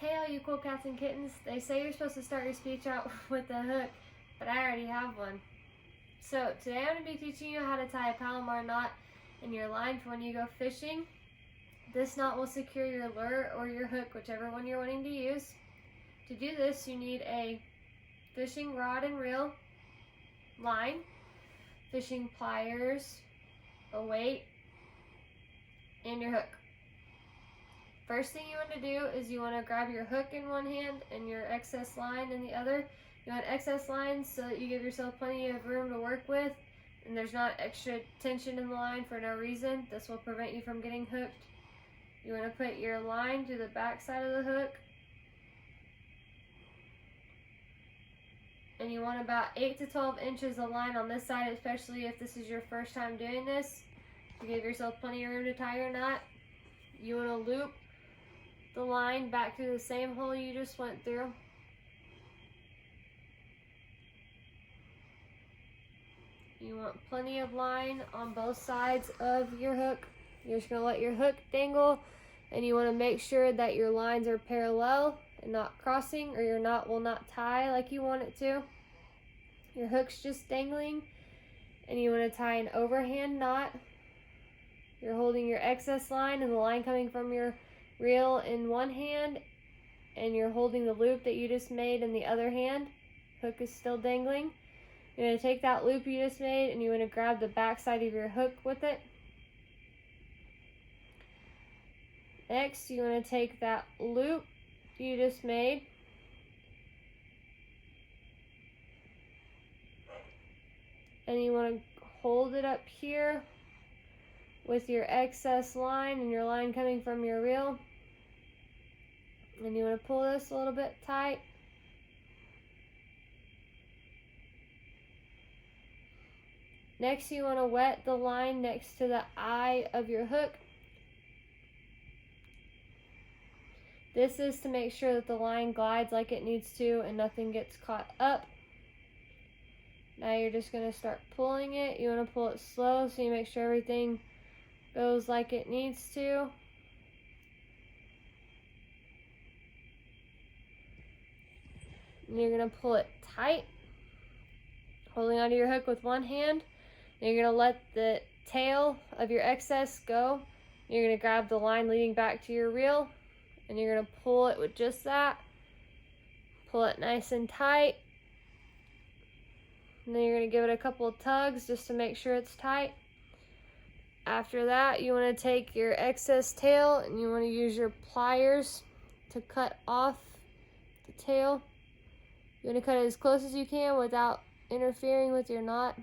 Hey all you cool cats and kittens, they say you're supposed to start your speech out with a hook, but I already have one. So today I'm going to be teaching you how to tie a Palomar knot in your line for when you go fishing. This knot will secure your lure or your hook, whichever one you're wanting to use. To do this, you need a fishing rod and reel, line, fishing pliers, a weight, and your hook. First thing you want to do is you want to grab your hook in one hand and your excess line in the other. You want excess line so that you give yourself plenty of room to work with and there's not extra tension in the line for no reason. This will prevent you from getting hooked. You want to put your line to the back side of the hook. And you want about 8 to 12 inches of line on this side, especially if this is your first time doing this. To give yourself plenty of room to tie your knot. You want to loop the line back through the same hole you just went through. You want plenty of line on both sides of your hook. You're just going to let your hook dangle, and you want to make sure that your lines are parallel and not crossing, or your knot will not tie like you want it to. Your hook's just dangling, and you want to tie an overhand knot. You're holding your excess line and the line coming from your reel in one hand, and you're holding the loop that you just made in the other hand. Hook is still dangling. You're going to take that loop you just made and you want to grab the back side of your hook with it. Next, you want to take that loop you just made and you want to hold it up here with your excess line and your line coming from your reel. And you want to pull this a little bit tight. Next, you want to wet the line next to the eye of your hook. This is to make sure that the line glides like it needs to and nothing gets caught up. Now you're just going to start pulling it. You want to pull it slow so you make sure everything goes like it needs to. And you're going to pull it tight, holding onto your hook with one hand. And you're going to let the tail of your excess go. You're going to grab the line leading back to your reel, and you're going to pull it with just that. Pull it nice and tight. And then you're going to give it a couple of tugs just to make sure it's tight. After that, you want to take your excess tail and you want to use your pliers to cut off the tail. You want to cut it as close as you can without interfering with your knot.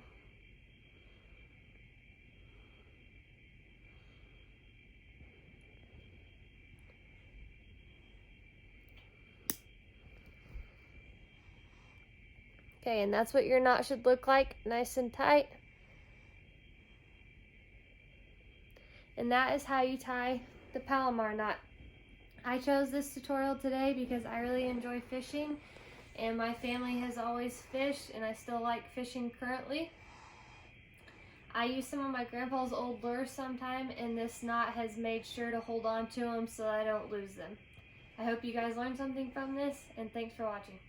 Okay, and that's what your knot should look like, nice and tight. And that is how you tie the Palomar knot. I chose this tutorial today because I really enjoy fishing and my family has always fished and I still like fishing currently. I use some of my grandpa's old lures sometime and this knot has made sure to hold on to them so I don't lose them. I hope you guys learned something from this and thanks for watching.